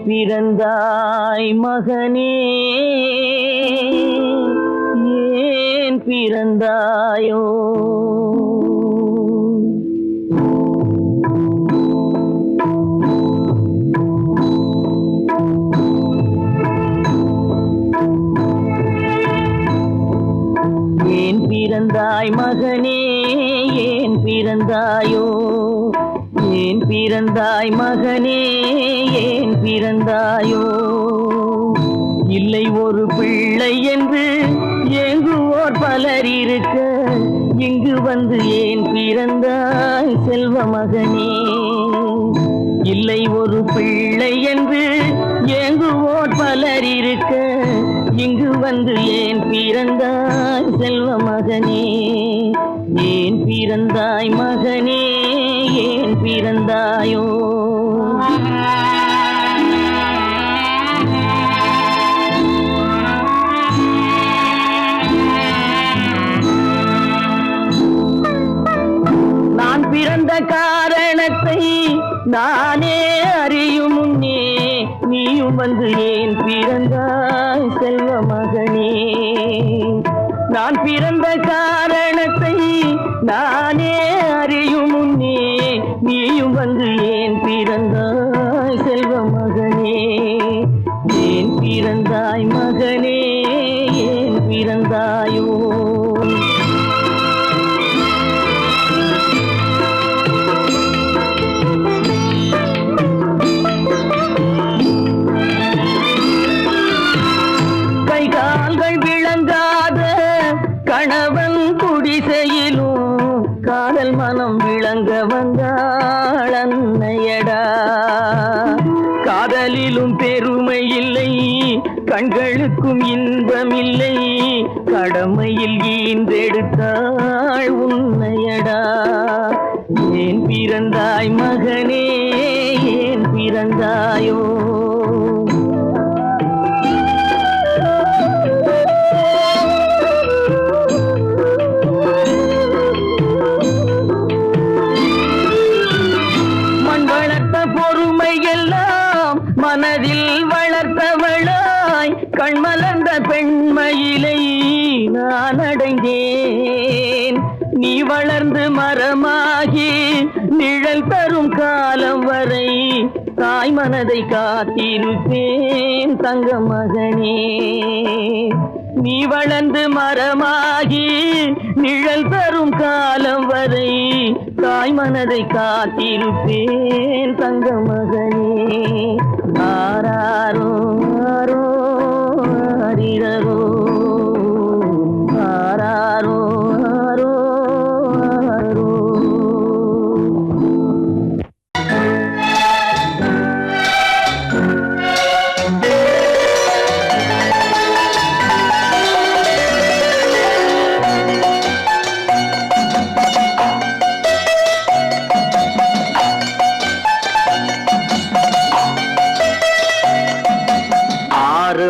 பிறந்தாய் மகனே, ஏன் பிறந்தாயோ? ஏன் பிறந்தாய் மகனே, ஏன் பிறந்தாயோ? ஏன் பிறந்தாய் மகனே, ஏன் பிறந்தாயோ? இல்லை ஒரு பிள்ளை என்று ஏங்குவோர் பலர் இருக்க, இங்கு வந்து ஏன் பிறந்தாய் செல்வ மகனே? இல்லை ஒரு பிள்ளை என்று ஏங்குவோர் பலர் இருக்க, இங்கு வந்து ஏன் பிறந்தாய் செல்வ மகனே? ஏன் பிறந்தாய் மகனே, ஏன் பிறந்தாயோ? நான் பிறந்த காரணத்தை நானே அறியும் முன்னே, நீயும் வந்து ஏன் பிறந்தாய் செல்வ மகனே? நான் பிறந்த காரணத்தை நானே அறியும் முன்னே, நீயும் வந்து ஏன் பிறந்தாய் செல்வ மகனே? ஏன் பிறந்தாய் மகனே, ஏன் பிறந்தாயோ? கணவன் குடிசையிலும் காதல் மனம் விளங்க வந்தாள் அன்னையடா. காதலிலும் பெருமை இல்லை, கண்களுக்கும் இன்பமில்லை, கடமையில் ஈன்றெடுத்தாள் உன்னையடா. ஏன் பிறந்தாய் மகனே, ஏன் பிறந்தாயோ? மனதில் வளர்த்தவளாய் கண்மலர்ந்த பெண்மயிலை நான் அடைந்தேன். நீ வளர்ந்து மரமாகி நிழல் தரும் காலம் வரை தாய் மனதை காத்திருப்பேன் தங்க மகனே. நீ வளர்ந்து மரமாகி நிழல் தரும் காலம் வரை தாய் மனதை காத்திருப்பேன் தங்க மகனே. ஆராரோ ஆரோ ஆரிரரோ, ஆராரோ ஆரோ ஆரோ.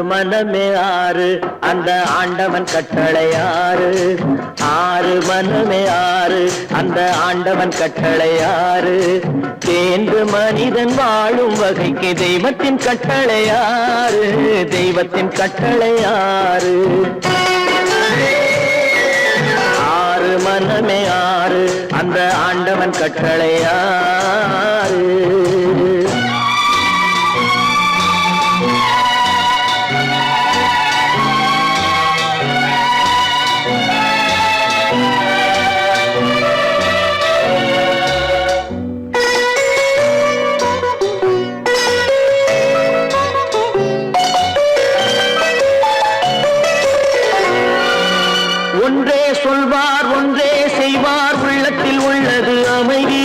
மனமே ஆறு, அந்த ஆண்டவன் கட்டளை ஆறு. ஆறு மனமே ஆறு, அந்த ஆண்டவன் கட்டளை ஆறு. தேர்ந்து மனிதன் வாழும் வகைக்கு தெய்வத்தின் கட்டளை ஆறு, தெய்வத்தின் கட்டளை ஆறு. ஆறு மனமே ஆறு, அந்த ஆண்டவன் கட்டளை ஆறு. ஒன்றே சொல்வார், ஒன்றே செய்வார், உள்ளத்தில் உள்ளது அமைதி.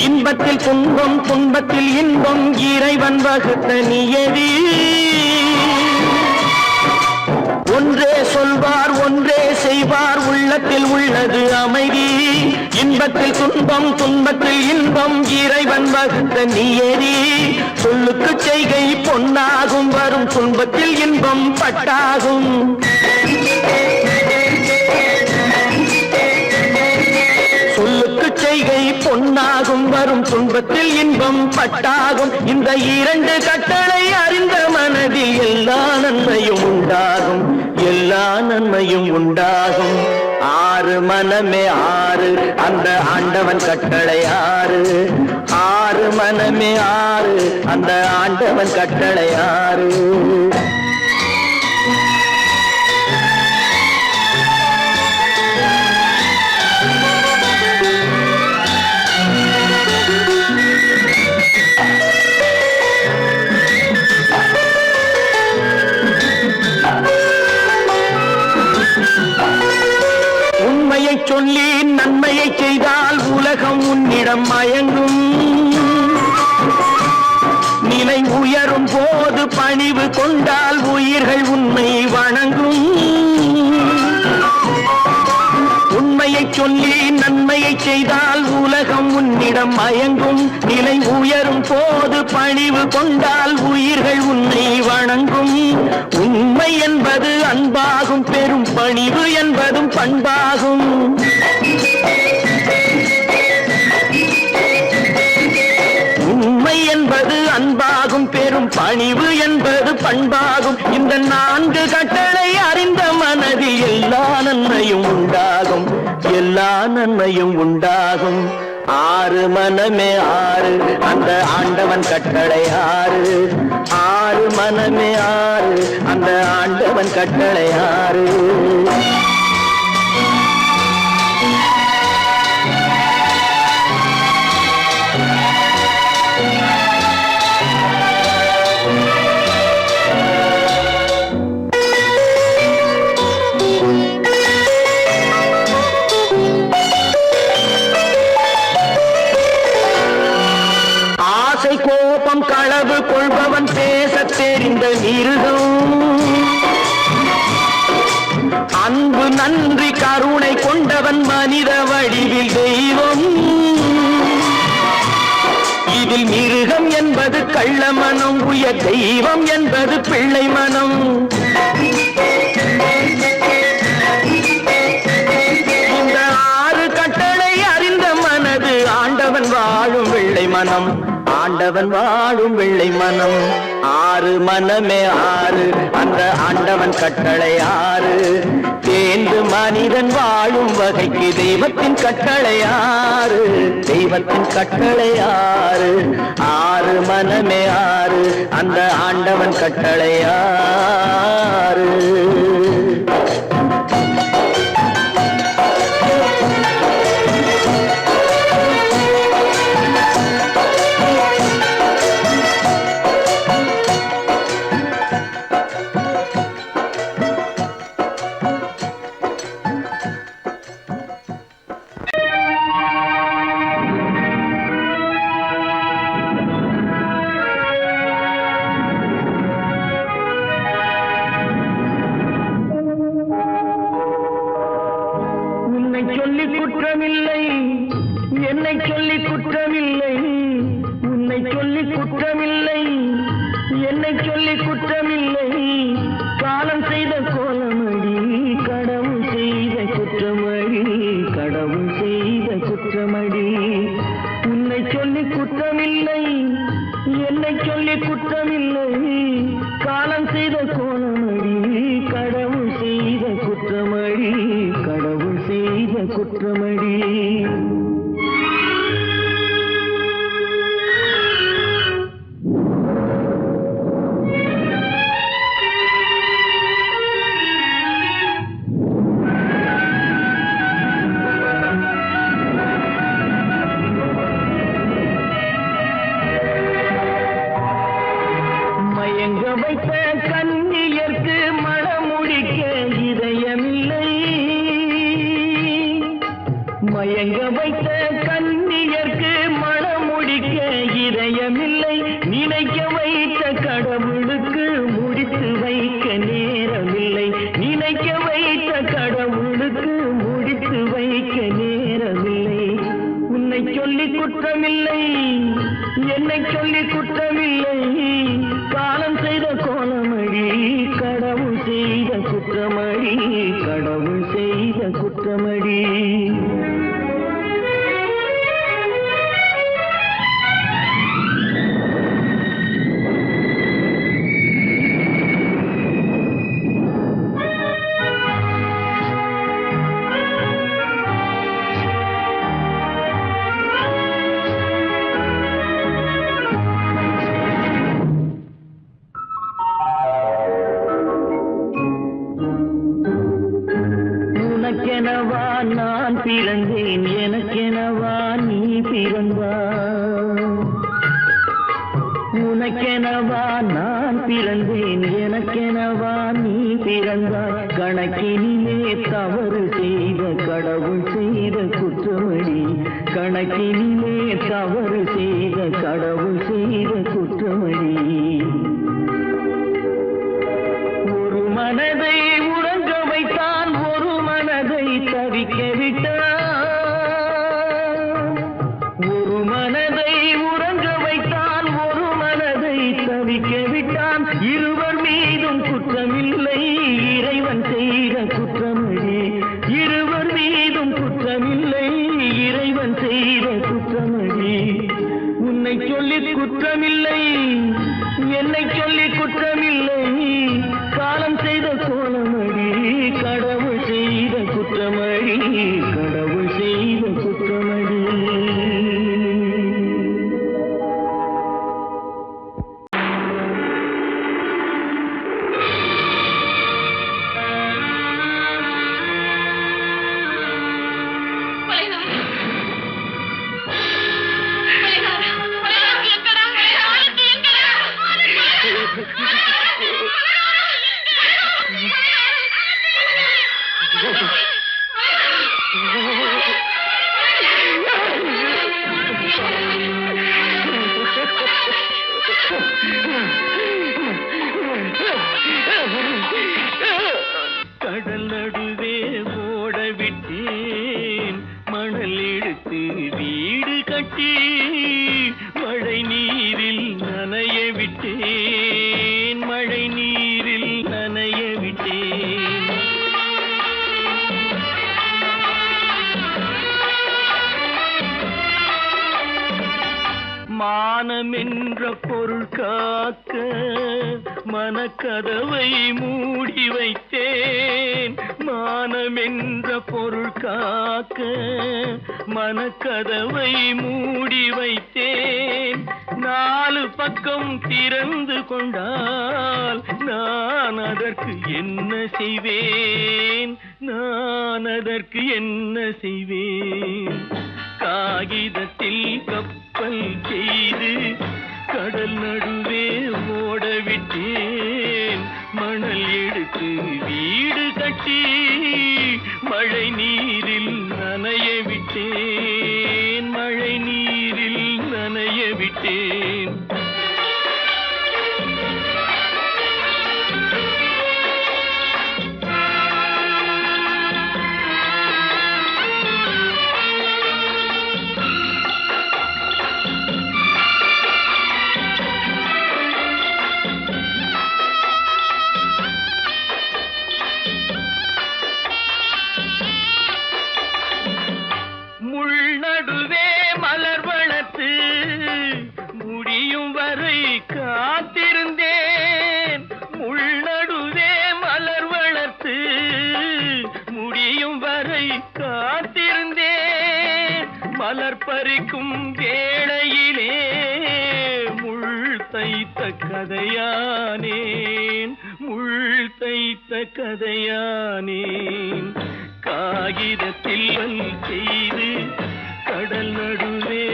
இன்பத்தில் துன்பம், துன்பத்தில் இன்பம், இறைவன் வகுத்த நியதி. ஒன்றே சொல்வார், ஒன்றே செய்வார், உள்ளத்தில் உள்ளது அமைதி. இன்பத்தில் துன்பம், துன்பத்தில் இன்பம், இறைவன் வகுத்த நியதி. சொல்லுக்கு செய்கை பொன்னாகும், வரும் துன்பத்தில் இன்பம் பட்டாகும். சொல்லுக்கு செய்கை பொன்னாகும், வரும் வரும் துன்பத்தில் இன்பம் பட்டாகும். இந்த இரண்டு கட்டளை அறிந்த மனதில் எல்லா நன்மையும் உண்டாகும், எல்லா நன்மையும் உண்டாகும். ஆறு மனமே ஆறு, அந்த ஆண்டவன் கட்டளை ஆறு. ஆறு மனமே ஆறு, அந்த ஆண்டவன் கட்டளை ஆறு. உண்மையை சொல்லி நன்மையை செய்தால் உலகம் உன்னிடம் மயங்கும். நிலை உயரும் போது பணிவு கொண்டால் உயிர்கள் உன்னை வணங்கும். உண்மையை சொல்லி நன்மையை செய்தால் உலகம் உன்னிடம் மயங்கும். நிலை உயரும் போது பணிவு கொண்டால் உயிர்கள் உன்னை வணங்கும். உண்மை என்பது அன்பாகும், பெரும் பணிவு என்பதும் பண்பாகும். உண்மை என்பது அன்பாகும், பெரும் பணிவு என்பது பண்பாகும். இந்த நான்கு கட்டளை அறிந்த மனதில் எல்லா நன்மையும் உண்டாகும், எல்லா நன்மையும் உண்டாகும். ஆறு மனமே ஆறு, அந்த ஆண்டவன் கட்டளை ஆறு. ஆறு மனமே ஆறு, அந்த ஆண்டவன் கட்டளை ஆறு. கோபம் களவு கொள்பவன் பேசத் தெரிந்த மிருகம். அன்பு நன்றி கருணை கொண்டவன் மனித வடிவில் தெய்வம். இதில் மிருகம் என்பது கள்ள மனம், உயர் தெய்வம் என்பது பிள்ளை மனம். இந்த ஆறு கட்டளை அறிந்த மனது ஆண்டவன் வாழும் வெள்ளை மனம், ஆண்டவன் வாழும் வெள்ளை மனம். ஆறு மனமே ஆறு, அந்த ஆண்டவன் கட்டளை ஆறு. தேர்ந்து மனிதன் வாழும் வகைக்கு தெய்வத்தின் கட்டளை ஆறு, தெய்வத்தின் கட்டளை ஆறு. ஆறு மனமே ஆறு, அந்த ஆண்டவன் கட்டளை ஆறு. சொல்லி குற்றமில்லை, என்னை சொல்லி குற்றமில்லை. உன்னை சொல்லி குற்றமில்லை, என்னை சொல்லி குற்றமில்லை. காலம் செய்த கோலமடி, கடவுள் செய்த குற்றமடி, கடவுள் செய்த குற்றமடி. உன்னை சொல்லி குற்றமில்லை, என்னை சொல்லி குற்றமில்லை. காலம் செய்த கோலமடி, கடவுள் செய்த குற்றமடி, கடவுள் செய்த குற்றமடி. மயங்க வைத்த கண்ணியர்க்கு மனமுடிக்க இதயமில்லை. மயங்க வைத்த கண்ணியர்க்கு மனமுடிக்க இதயமில்லை. நினைக்க வைத்த கடவுளுக்கு முடித்து வைக்க நேரமில்லை. நினைக்க வைத்த கடவுளுக்கு முடித்து வைக்க நேரமில்லை. உன்னை சொல்லி குற்றமில்லை, என்னை சொல்லி குற்றமில்லை. காலம் செய்த கோலமடி, கடவுள் செய்த குற்றமடி, கடவுள் செய்த குற்றமடி. உனக்கெனவா நான் பிறந்தேன், எனக்கெனவா நீ பிறந்தாய். உனக்கெனவா நான் பிறந்தேன், எனக்கெனவா நீ பிறந்தாய். கணக்கினிலே தவறு செய்த கடவுள் செய்த குற்றமடி, கணக்கினிலே தவறு செய்த கடவுள் செய்த குற்றமடி. ஒரு மனதை உறங்க வைத்தான், ஒரு மனதை தவிக்க விட்டான். ஒரு மனதை உறங்க வைத்தான், ஒரு மனதை தவிக்க விட்டான். இருவர் மீதும் குற்றமில்லை, இறைவன் செய்த குற்றமடி. இருவர் மீதும் குற்றமில்லை, இறைவன் செய்த குற்றமடி. உன்னை சொல்லி குற்றமில்லை, என்னை சொல்லி குற்றமில்லை, காலம் செய்த கோலமடி. கடவுள் செய்த குற்றமடி, கடவுள் செய்த குற்றமடி. கடல் நடுவே ஓட விட்டேன், மணல் எடுத்து வீடு கட்டி மழை நீரில் நனைய விட்டேன், மழை நீரில் நனைய விட்டேன். மானம் என்ற பொருள் காக்க மனக்கதவை மூடி வைத்தேன். மானம் என்ற பொருள் காக்க மனக்கதவை மூடி வைத்தேன். நாலு பக்கம் திறந்து கொண்டால் நான் அதற்கு என்ன செய்வேன், நான் அதற்கு என்ன செய்வேன். காகிதத்தில் கப்பல் செய்து கடல் நடுவே ஓட விட்டேன், மணல் எடுத்து வீடு கட்டி மழை நீரில் நனைய விட்டேன், மழை நீரில் நனைய விட்டேன். நடுவே மலர் வளர்த்து முடியும் வரை காத்திருந்தேன், முள் நடுவே மலர் வளர்த்து முடியும் வரை காத்திருந்தேன். மலர் பறிக்கும் வேளையிலே முள் தைத்த கதையானேன், முள் தைத்த கதையானேன். காகிதத்தில் செய்து கடல் நடுவே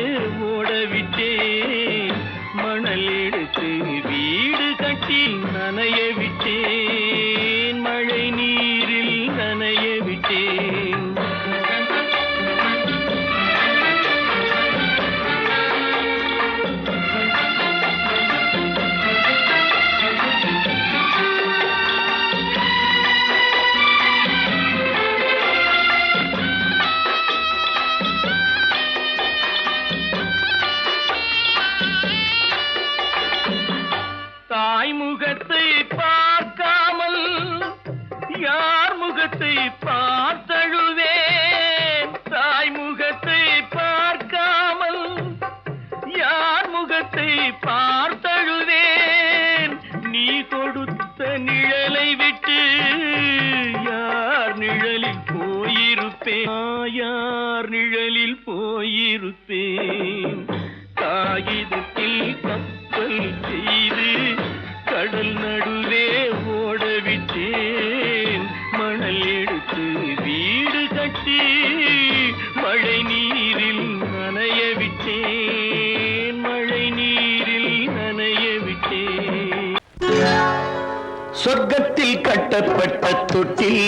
ஓடவிட்டேன், மணல் எடுத்து வீடு கட்டி நனைய விட்டேன், மழை நீரில் நனைய விட்டேன். முகத்தை பார்க்காமல் யார் முகத்தை பார்த்தழுவேன், தாய் முகத்தை பார்க்காமல் யார் முகத்தை பார்த்தழுவேன். நீ கொடுத்த நிழலை விட்டு யார் நிழலில் போயிருப்பேன், யார் நிழலில் போயிருப்பேன். காகிதத்தில் கப்பல் செய்து கடல் நடுவே ஓடவிட்டேன், மணல் எடுத்து வீடு கட்டி மழை நீரில் நனைய விட்டேன், மழை நீரில் நனைய விட்டேன். சொர்க்கத்தில் கட்டப்பட்ட தொட்டில்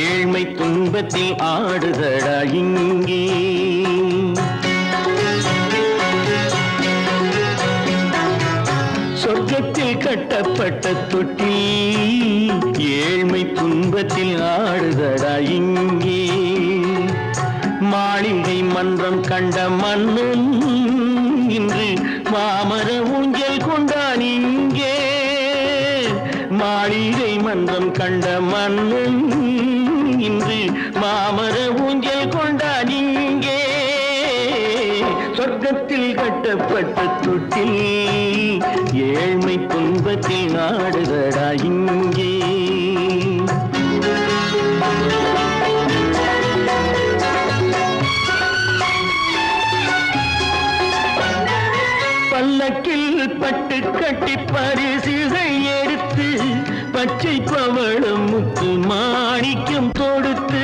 ஏழ்மை துன்பத்தில் ஆடுதடா இங்கே. சொர்க்கத்தில் கட்டப்பட்ட தொட்டில் ஏழ்மை துன்பத்தில் ஆடுதடா இங்கே. மாளிகை மன்றம் கண்ட மன்னன் இன்று மாமர ஊஞ்சல் கொண்டான் இங்கே. மாளிகை மன்றம் கண்ட மன்னன் இன்று மாமர ஊஞ்சல் கொண்டான் இங்கே. சொர்க்கத்தில் கட்டப்பட்ட தொட்டில் ஏழ்மை துன்பத்தில் ஆடுதடா இங்கே. பல்லக்கில் பட்டு கட்டி பரிசுகள் எடுத்து பச்சை பவளம் முத்து மாணிக்கம் தொடுத்து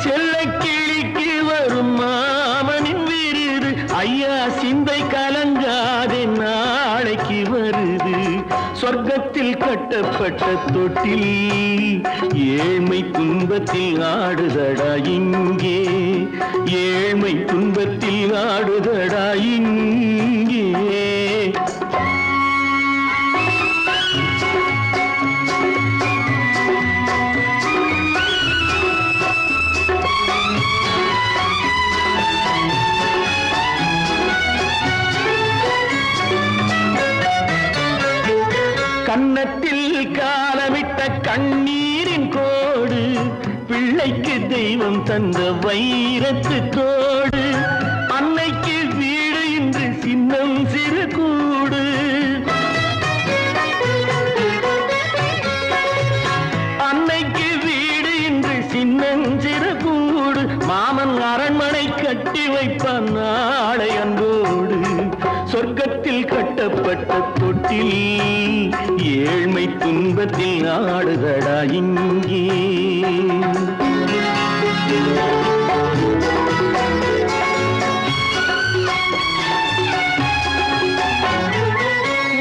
செல்ல கிளிக்கு வரும் மாமனின் விருது. ஐயா சிந்தை கலங்காதே நாளைக்கு வருது. சொர்க்கத்தில் கட்டப்பட்ட தொட்டில் ஏழ்மை துன்பத்தில் ஆடுதடா இங்கே. ஏழ்மை துன்பத்தில் ஆடுதடா இங்கே. கன்னத்தில் காலமிட்ட கண்ணீரின் கோடு பிள்ளைக்கு தெய்வம் தந்த வைரத்து தோடு. அன்னைக்கு வீடு இன்று சின்னம் சிறு கூடு. அன்னைக்கு வீடு இன்று சின்னம் சிறு கூடு. மாமன் அரண்மனை கட்டி வைப்பான் நாளை அன்போடு. சொர்க்கத்தில் கட்டப்பட்ட தொட்டில் ஏழ்மை துன்பத்தில் ஆடுதடா இங்கே.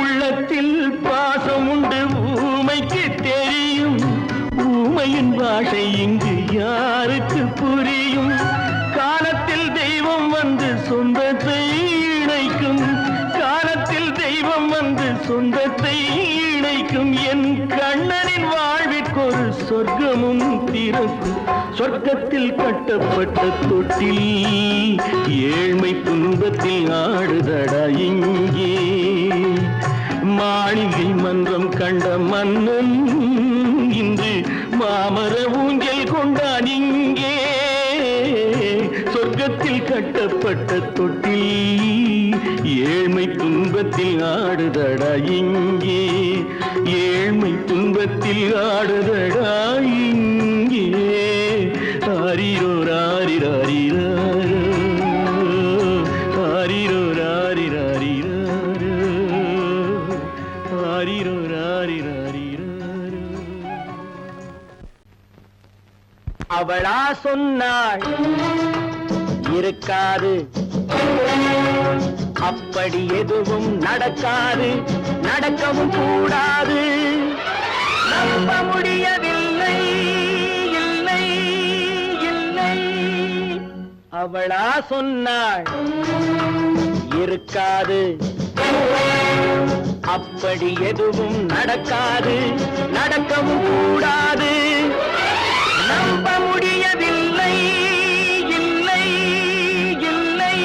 உள்ளத்தில் பாசம் உண்டு ஊமைக்கு தெரியும். ஊமையின் பாஷை இங்கு யாருக்கு புரியும்? காலத்தில் தெய்வம் வந்து சொந்தத்தை இணைக்கும். காலத்தில் தெய்வம் வந்து சொந்தத்தை இணைக்கும். என் கண்ணனின் வாழ்விற்கொரு சொர்க்கமும் திறக்கும். சொர்க்கத்தில் கட்டப்பட்ட தொட்டில் ஏழ்மை துன்பத்தில் ஆடுதடா இங்கே. மாளிகை மன்றம் கண்ட மன்னன் இன்று மாமர ஊஞ்சல் கொண்டான் இங்கே. சொர்க்கத்தில் கட்டப்பட்ட தொட்டில் ஏழ்மை துன்பத்தில் ஆடுதடா இங்கே. ஏழ்மை துன்பத்தில் ஆடுதடா இங்கே. ஆரிரோ ராரிராரிராரோ, ஆரிரோ ராரிராரிராரோ, ஆரிரோ ராரிராரிராரோ. அவளா சொன்னாள் இருக்காது, அப்படி எதுவும் நடக்காது, நடக்கவும் கூடாது. நம்ப முடியவில்லை, இல்லை இல்லை. அவளா சொன்னாள் இருக்காது, அப்படி எதுவும் நடக்காது, நடக்கவும் கூடாது. நம்ப முடியவில்லை, இல்லை இல்லை.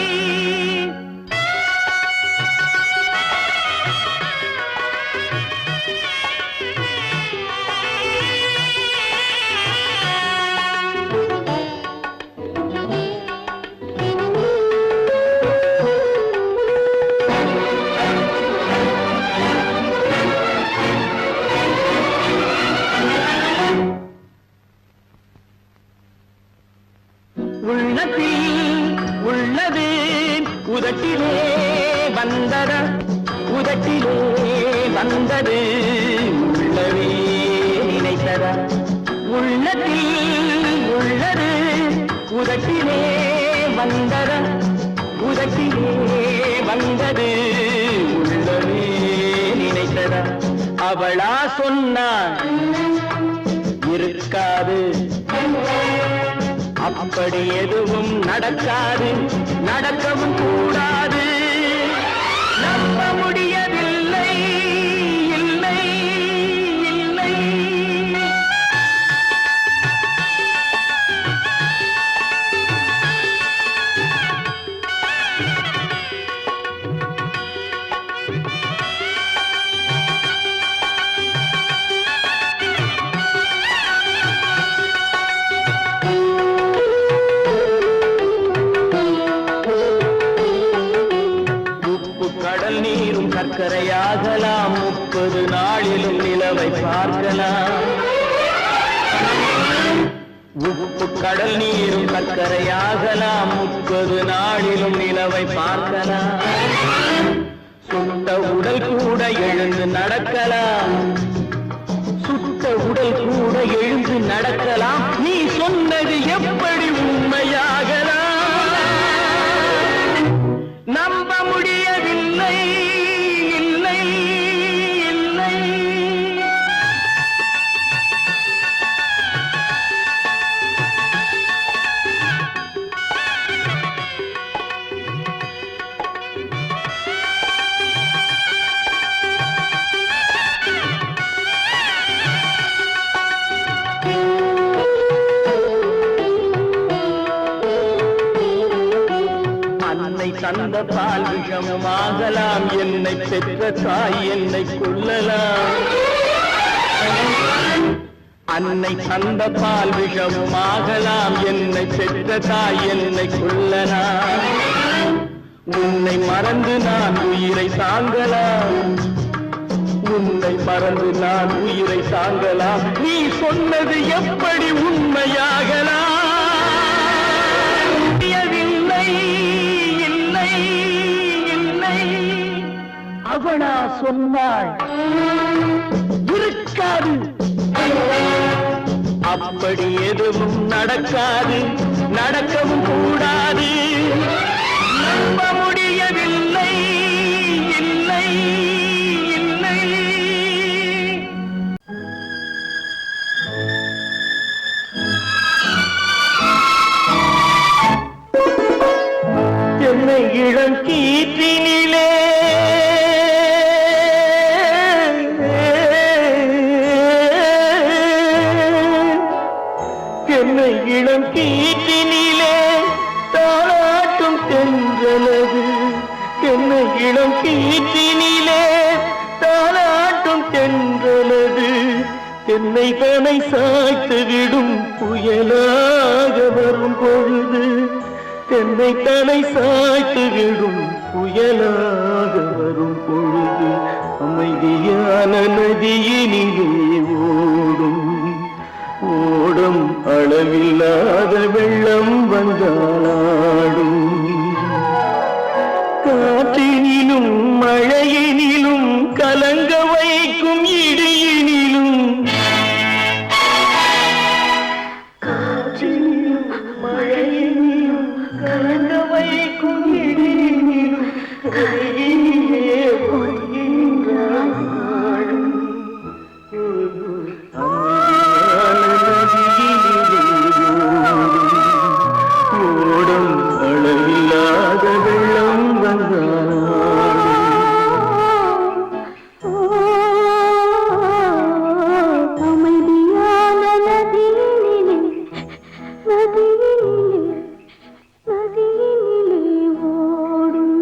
உள்ளது உதட்டிலே வந்ததா, உதட்டிலே வந்தது உள்ளவே நினைத்ததா. உள்ளத்தில் உள்ளது உதட்டிலே வந்தத உதட்டிலே வந்தது உள்ளமே நினைத்ததா அவளா சொன்னாள் இருக்காது அப்படி எதுவும் நடக்காது நடக்கவும் கூடாது நம்ப முடியவில்லை இல்லை இல்லை கடல் நீரும் சர்க்கரையாகலாம் 30 நாளிலும் நிலவை பார்க்கலாம் உப்பு கடல் நீரும் சர்க்கரையாகலாம் 30 நாளிலும் நிலவை பார்க்கலாம் சுட்ட உடல் கூட எழுந்து நடக்கலாம் சுட்ட உடல் கூட எழுந்து நடக்கலாம் நீ சொன்னது எப்படி உண்மையாகலாம் நம்ப முடியவில்லை இல்லை இல்லை அன்னை தந்த பால் விஷமாகலாம் என்னை பெற்ற தாய் என்னை கொல்லலாம் அன்னை தந்த பால் விஷமாகலாம் என்னை பெற்ற தாய் என்னை கொல்லலாம் உன்னை மறந்து நான் உயிரை தாங்கலாம் உன்னை மறந்து நான் உயிரை தாங்கலாம் நீ சொன்னது எப்படி உண்மையாகலாம் அவனா சொன்னாள் இருக்காது அப்படி எதுவும் நடக்காது நடக்கவும் கூடாது நம்ப முடியவில்லை இல்லை இல்லை என்னை இளம் கீற்றினிலே என்னை இளம் கீற்றினிலே தாளாட்டும் தென்றலது என்னை இளம் கீற்றினிலே தாளாட்டும் தென்றலது என்னை தனை சாய்த்து விடும் புயலாக வரும் பொழுது என்னை தனை சாய்த்து விடும் புயலாக வரும் பொழுது அமைதியான நதியினிலே ஓடும் ஓடும் அளவில்லாத வெள்ளம் வந்தாடும் காற்றினிலும் மழையினிலும் கலங்க வைக்கும் இடியினிலும் காற்றினிலும் மழையினிலும் கலங்க வைக்கும் இடியினிலும் கையிலே பொய்கின்றான் ஓடும் அளவில்லாத வெள்ளம் அமைதியான நதியினிலே ஓடும்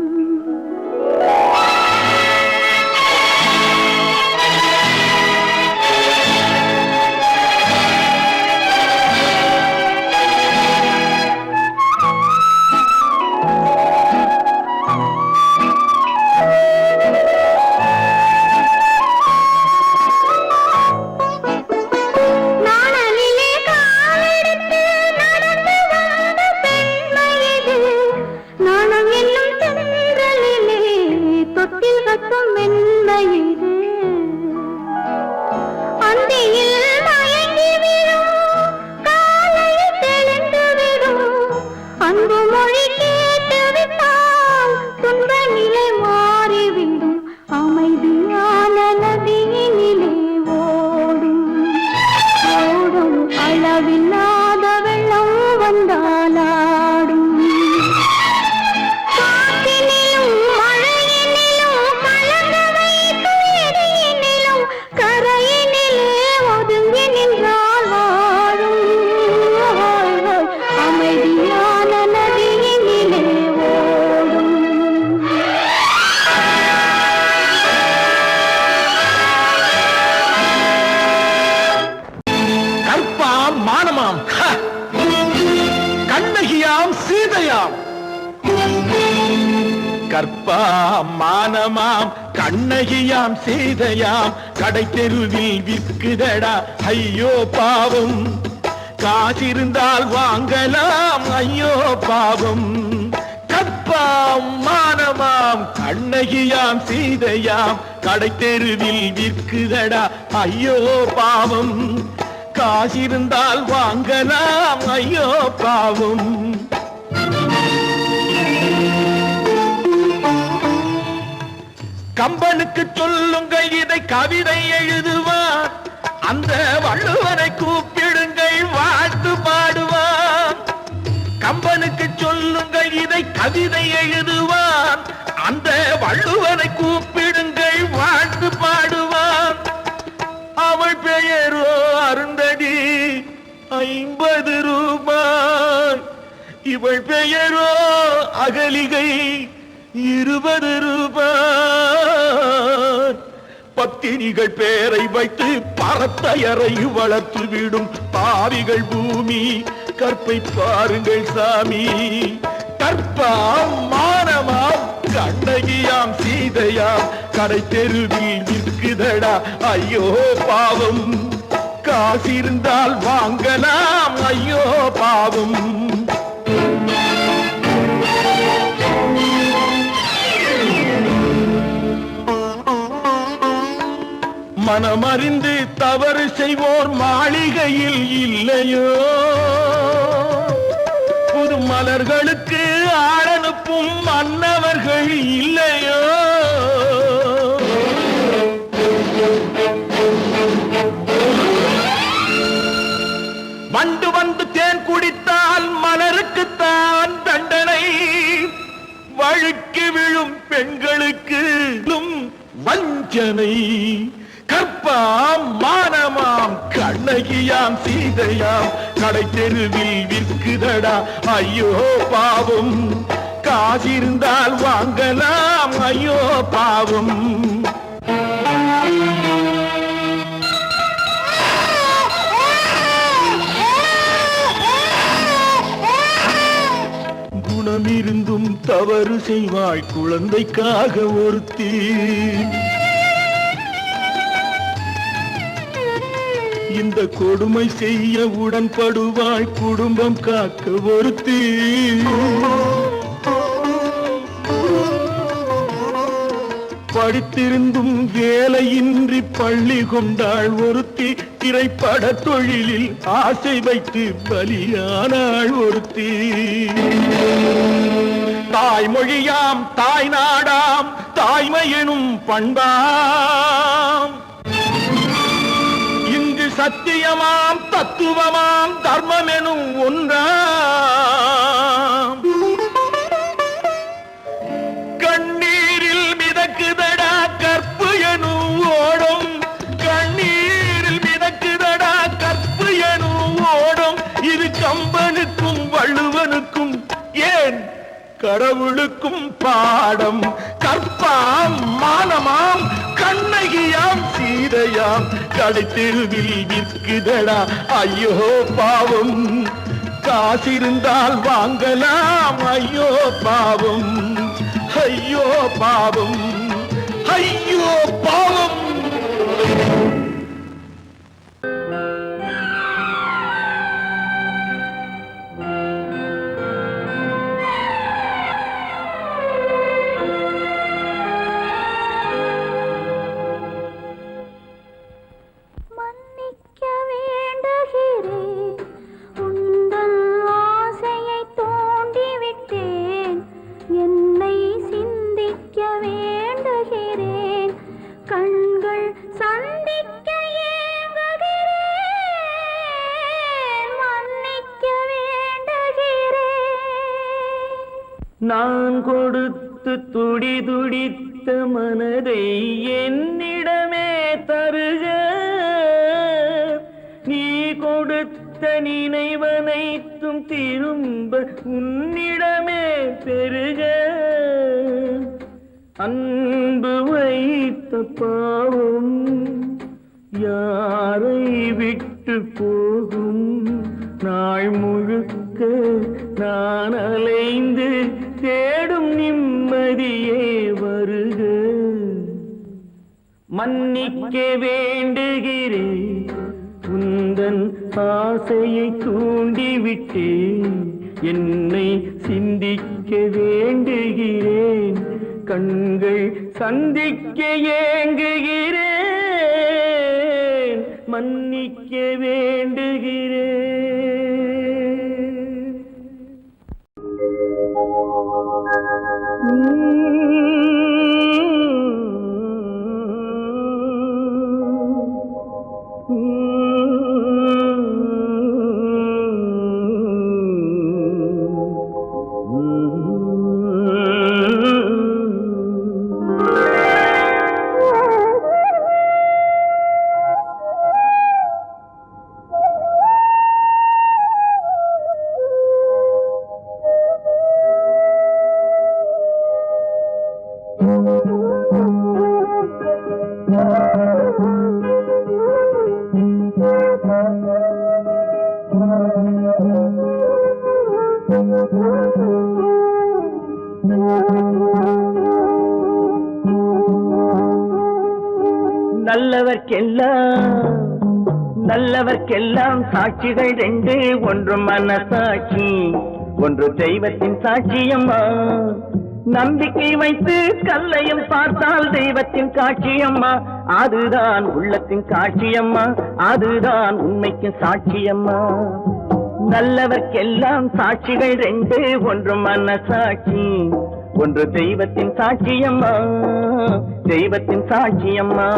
நாணலிலே காலெடுத்து நடந்து மானமாம் கண்ணகியாம் சீதையாம் கற்பாம் மானமாம் கண்ணகியாம் சீதையாம் கடை தெருவில் விற்குதடா ஐயோ பாவம் காசிருந்தால் வாங்கலாம் ஐயோ பாவம் கற்பாம் மானமாம் கண்ணகியாம் சீதையாம் கடை தெருவில் விற்குதடா ஐயோ பாவம் காசிருந்தால் வாங்கலாம் ஐயோ பாவம் கம்பனுக்கு சொல்லுங்கள் இதை கவிதை எழுதுவார் அந்த வள்ளுவனை கூப்பிடுங்கள் வாழ்த்து பாடுவார் கம்பனுக்கு சொல்லுங்கள் இதை கவிதை எழுதுவார் அந்த வள்ளுவனை கூப்பிடுங்கள் வாழ்த்து பாடுவார் அவள் பெயரோ அருந்ததி 50 ரூபாய் இவள் பெயரோ அகலிகை 20 ரூபாய் பத்தினிகள் பேரை வைத்து பரத்தையறை வளர்த்து விடும் பாவிகள் பூமி கற்பை பாருங்கள் சாமி கற்பாம் மானமாம் கண்ணகியாம் சீதையாம் கடை தெருவில் விற்குதடா ஐயோ பாவம் காசிருந்தால் வாங்கலாம் ஐயோ பாவம் மனமறிந்து தவறு செய்வோர் மாளிகையில் இல்லையோ புது மலர்களுக்கு ஆளனுப்பும் மன்னவர்கள் இல்லையோ வண்டு வந்து தேன் குடித்தால் மலருக்குத்தான் தண்டனை வழுக்கி விழும் பெண்களுக்கு வஞ்சனை கற்பாம் மானமாம் கண்ணகியாம் சீதையாம் கடை தெருவில் விற்குதடா ஐயோ பாவம் காசிருந்தால் வாங்கலாம் ஐயோ பாவம் குணமிருந்தும் தவறு செய்வாய் குழந்தைக்காக ஒருத்தி இந்த கொடுமை செய்ய உடன்படுவாய் குடும்பம் காக்க ஒருத்தி படித்திருந்தும் வேலையின்றி பள்ளி கொண்டாள் ஒருத்தி திரைப்பட தொழிலில் ஆசை வைத்து பலியானாள் ஒருத்தி தாய்மொழியாம் தாய் நாடாம் தாய்மை எனும் பண்பாம் சத்தியமாம் தத்துவமாம் தர்மம் எனும் ஒன்றாம் கண்ணீரில் மிதக்குதடா கற்பு எனும் ஓடும் கண்ணீரில் மிதக்குதடா கற்பு எனும் ஓடும் இது கம்பனுக்கும் வள்ளுவனுக்கும் ஏன் கடவுளுக்கும் பாடம் கற்பாம் மானமாம் கண்ணகியாம் சீதையாம் கடை தெருவில் விற்குதடா ஐயோ பாவம் காசிருந்தால் வாங்கலாம் ஐயோ பாவம் ஐயோ பாவம் ஐயோ பாவம் நான் கொடுத்து துடி துடித்த மனதை என்னிடமே தருக நீ கொடுத்த நினைவனைத்தும் திரும்ப உன்னிடமே பெருக அன்பு வைத்த பாவம் யாரை விட்டு போகும் நாள் முழுக்க நான் அலைந்து தேடும் நிம்மதியே வருக. மன்னிக்க வேண்டுகிறேன், உந்தன் ஆசையை தூண்டிவிட்டேன். என்னை சிந்திக்க வேண்டுகிறேன், கண்கள் சந்திக்க ஏங்குகிறேன். மன்னிக்க வேண்டுகிறேன். நல்லவர்க்கெல்லாம் சாட்சிகள் ரெண்டு, ஒன்று மனசாட்சி, ஒன்று தெய்வத்தின் சாட்சியம்மா. நம்பிக்கை வைத்து கல்லையும் பார்த்தால் தெய்வத்தின் காட்சியம்மா. அதுதான் உள்ளத்தின் காட்சியம்மா, அதுதான் உண்மைக்கு சாட்சியம்மா. நல்லவர்க்கெல்லாம் சாட்சிகள் ரெண்டு, ஒன்று மனசாட்சி, ஒன்று தெய்வத்தின் சாட்சியம்மா, தெய்வத்தின் சாட்சியம்மா.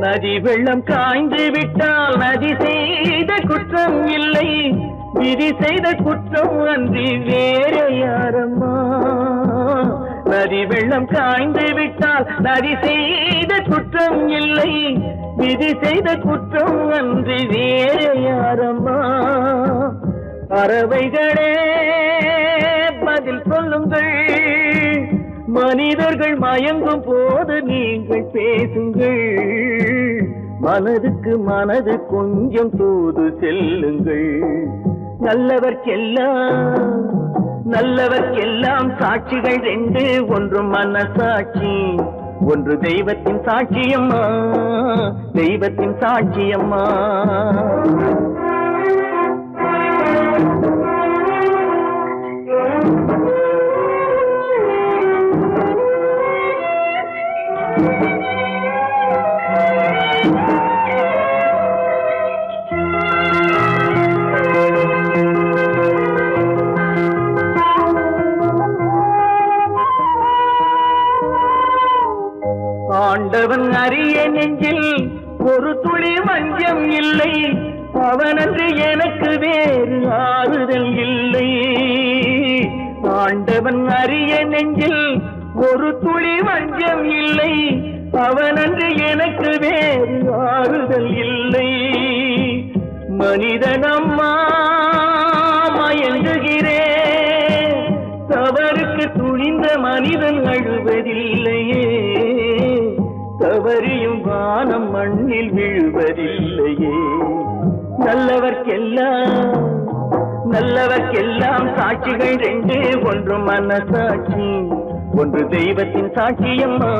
நதி வெள்ளம் காய்ந்து விட்டால் நதி செய்த குற்றம் இல்லை, விதி செய்த குற்றம் அன்றி வேற யாரம்மா. நதி வெள்ளம் காய்ந்து விட்டால் நதி செய்த குற்றம் இல்லை, விதி செய்த குற்றம் அன்றி வேற யாரம்மா. பறவைகளே பதில் சொல்லுங்கள், மனிதர்கள் மயங்கும் போது நீங்கள் பேசுங்கள். மனதுக்கு மனது கொஞ்சம் தூது செல்லுங்கள். நல்லவர்க்கெல்லாம் சாட்சிகள் ரெண்டு, ஒன்று மனசாட்சி, ஒன்று தெய்வத்தின் சாட்சியம்மா, தெய்வத்தின் சாட்சியம்மா. ஆண்டவன் அறிய நெஞ்சில் ஒரு துளி வஞ்சம் இல்லை, அவனன்று எனக்கு வேறு ஆறுதல் இல்லை. ஆண்டவன் அறிய நெஞ்சில் ஒரு துளி வஞ்சம் இல்லை, அவனன்று எனக்கு வேறு ஆறுதல் இல்லை. மனிதனம்மா மயங்குகிறேன், தவறுக்கு துணிந்த மனிதன் அழுவதில்லையே, தவறியும் வானம் மண்ணில் விழுவதில்லையே. நல்லவர்க்கெல்லாம் சாட்சிகள் ரெண்டு, ஒன்று மனசாட்சி, ஒன்று தெய்வத்தின் சாட்சியம்மா.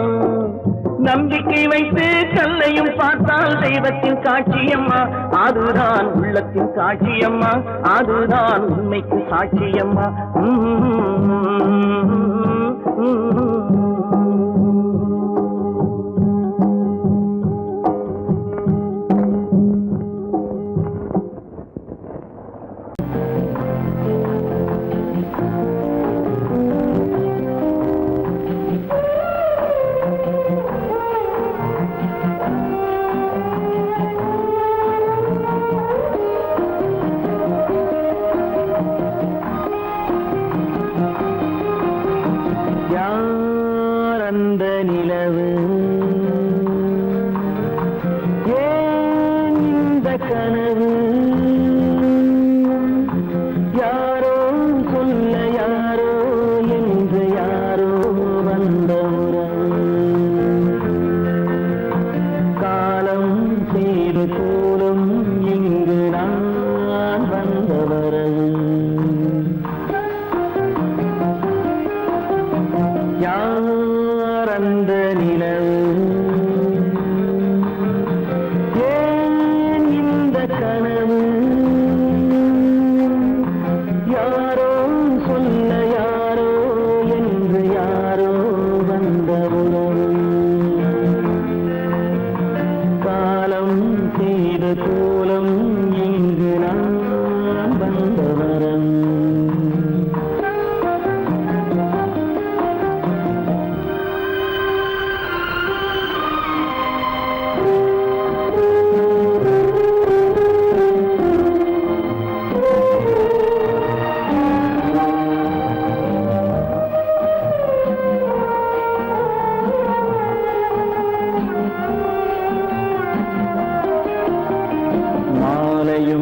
நம்பிக்கை வைத்து கல்லையும் பார்த்தால் தெய்வத்தின் காட்சியம்மா. அதுதான் உள்ளத்தின் காட்சியம்மா, அதுதான் உண்மைக்கு சாட்சியம்மா. சொல்ல யாரோ என்று யாரோ வந்த உறவு காலம் செய்த கோலம் இங்கு நான் வந்த வரம்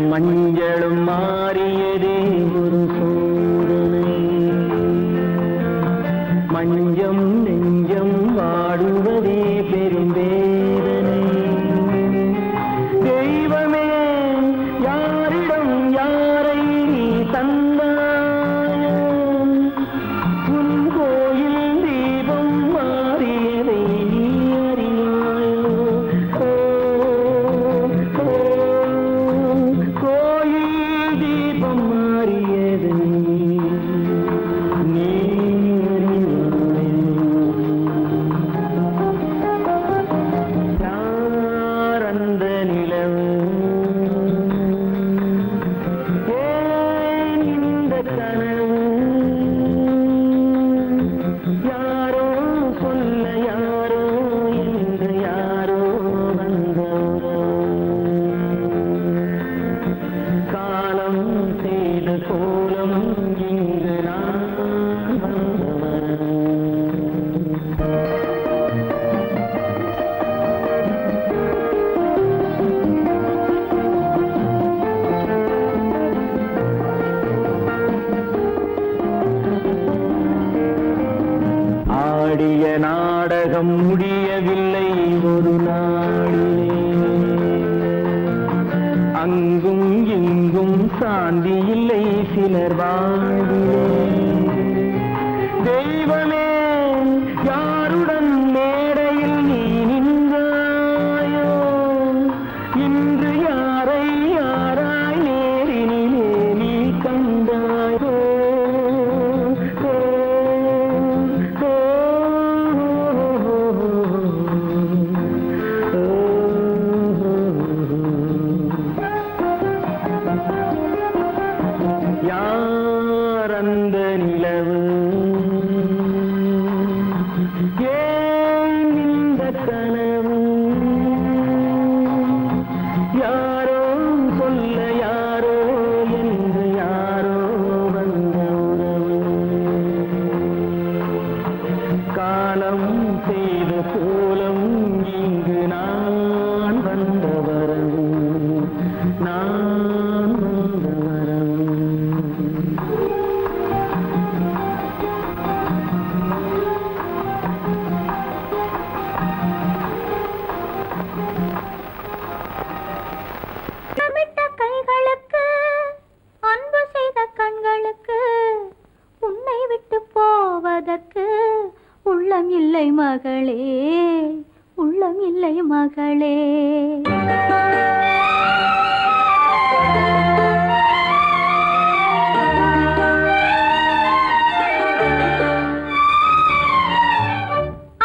மஞ்சளும் மாறியதே ஒரு சோதனை மஞ்சம் நெஞ்சம் வாடுவதே பெரும் வேதனை தெய்வமே யாரிடம் யாரை தந்தாயோ உன் கோயில் தீபம் மாறியதை நீ அறியாயோ ஆடிய நாடகம் முடியவில்லை ஒரு நாளிலே அங்கும் இங்கும் சாந்தி இல்லை சிலர் வாழ்விலே தெய்வமே யாருடன் மேடையில் நீ நின்றாயோ இன்று யாரை யாராய் நேரினிலே நீ கண்டாயோ யாரந்த நிலவு ஏன் இந்த கனவு யாரோ சொல்ல யாரோ என்று யாரோ வந்த உறவு காலம் செய்த கோலம் இங்கு நான் வந்த வரவு நான் வந்த வரவு கைகளுக்கு அன்பு செய்த கண்களுக்கு உன்னை விட்டு போவதற்கு உள்ளம் இல்லை மகளே உள்ளம் இல்லை மகளே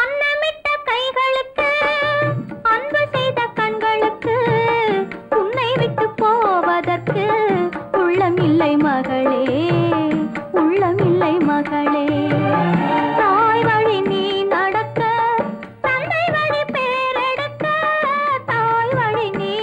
அன்னமிட்ட கைகளுக்கு அன்பு செய்த கண்களுக்கு உன்னை விட்டு போவதற்கு உள்ளம் இல்லை மகளே உள்ளம் இல்லை மகளே தாய் வழி நீ நடக்க தந்தை வழி பேரெடுக்க தாய் வழி நீ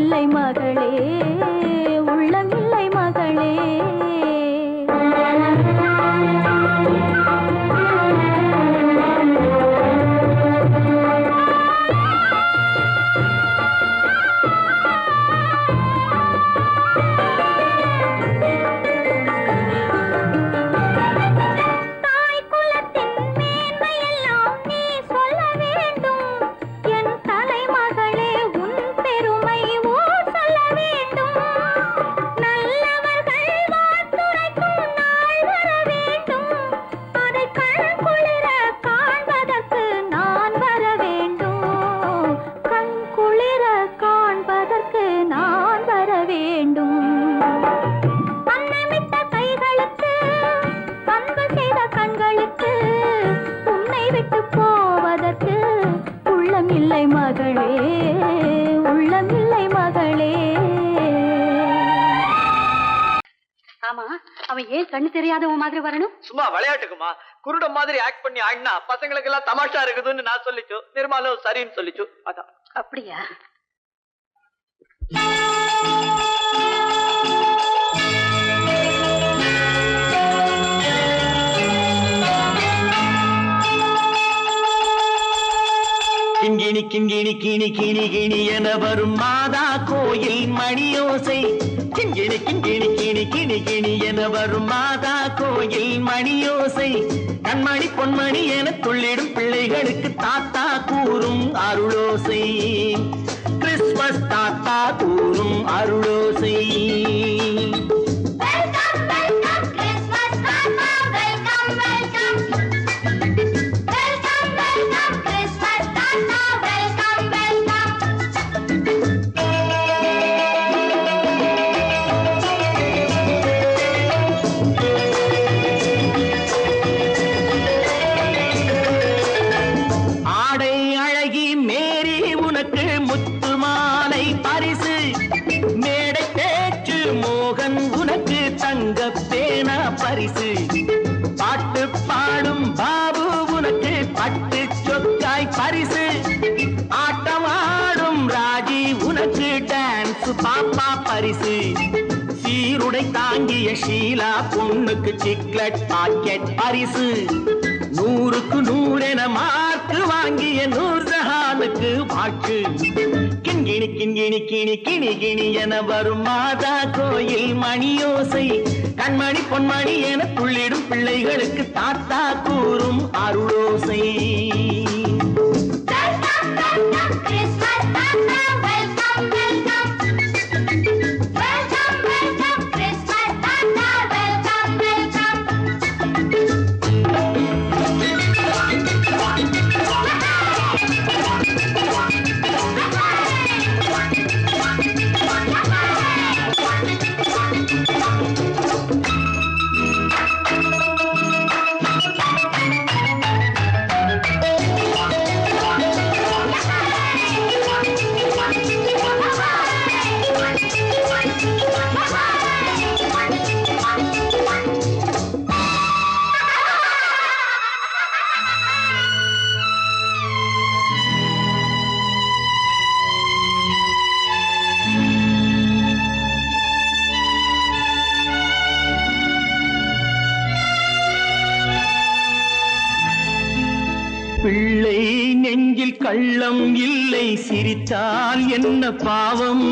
உள்ளமில்லை மகளே உள்ளமில்லை மகளே உள்ளமில்லை மகளே உள்ளமில்லை மகளே. ஆமா, அவன் ஏன் கண்ணு தெரியாதவன் மாதிரி வரணும்? சும்மா விளையாட்டுக்குமா, குருட மாதிரி ஆக்ட் பண்ணி ஆடினா பசங்களுக்கு எல்லாம் தமாஷா இருக்குதுன்னு நான் சொல்லிச்சு, நிர்மலும் சரின்னு சொல்லிச்சு. அதான். அப்படியா? கிண்கிணி கிண்கிணி கிணி கிணி கிணி என வரும் மாதா கோயில் மணியோசை. கிண்கிணி கிண்கிணி கிணி கிணி கிணி என வரும் மாதா கோயில் மணியோசை. கண்மணி பொன்மணி என துள்ளிடும் பிள்ளைகளுக்கு தாத்தா கூறும் அருளோசை. கிறிஸ்துமஸ் தாத்தா கூறும் அருளோசை. பாட்டு பாடும் பாபு உனக்கு பட்டு சொக்காய் பரிசு. ஆட்டமாடும் ராஜி உனக்கு டான்ஸ் பாப்பா பரிசு. சீருடை தாங்கிய ஷீலா பொண்ணுக்கு சிக்லெட் பாக்கெட் பரிசு. 100க்கு 100 என மார்க்கு வாங்கிய நூர்ஜஹானுக்கு வாக்கு. கிண்கிணி கிண்கிணி கிணி கிணி கிணி என வரும் மாதா கோயில் மணியோசை. கண்மணி பொன்மணி என துள்ளிடும் பிள்ளைகளுக்கு தாத்தா கூறும் அருளோசை. பிள்ளை நெஞ்சில் கள்ளம் இல்லை, சிரித்தால் என்ன பாவம்.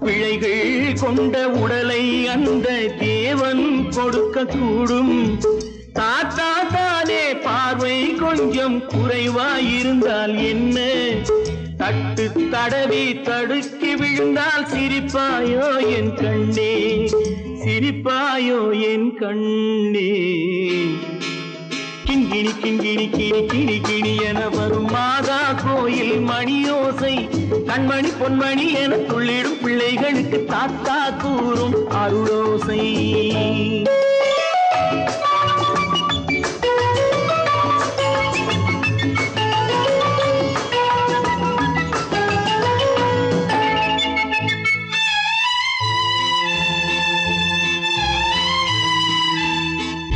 பிழைகள் கொண்ட உடலை அந்த தேவன் கொடுக்க கூடும். தாத்தா தானே பார்வை கொஞ்சம் குறைவாயிருந்தால் என்ன? தட்டு தடவி தடுக்கி விழுந்தால் சிரிப்பாயோ என் கண்ணே, சிரிப்பாயோ என் கண்ணே. கிண்கிணி கிண்கிணி கிணி கிணி கிணி என வரும் மாதா கோயில் மணியோசை. கண்மணி பொன்மணி என துள்ளிடும் பிள்ளைகளுக்கு தாத்தா கூறும் அருளோசை.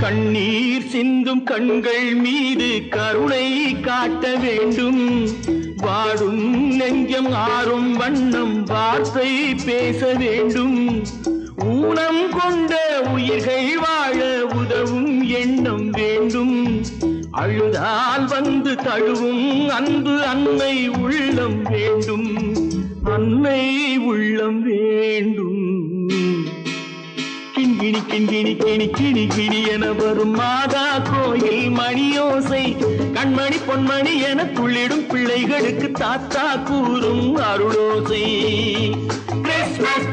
கண்ணீர் சிந்தும் கண்கள் மீது கருணை காட்ட வேண்டும். வாடும் நெஞ்சம் ஆறும் வண்ணம் வார்த்தை பேச வேண்டும். ஊனம் கொண்ட உயிர்கள் வாழ உதவும் எண்ணம் வேண்டும். அழுதால் வந்து தழுவும் அன்பு அன்னை உள்ளம் வேண்டும். அன்னை உள்ளம் வேண்டும். கிண்கிணி கிண்கிணி கிணி கிணி கிணி என வரும் மாதா கோயில் மணியோசை. கண்மணி பொன்மணி என துள்ளிடும் பிள்ளைகளுக்கு தாத்தா கூறும் அருளோசை. கிறிஸ்துமஸ்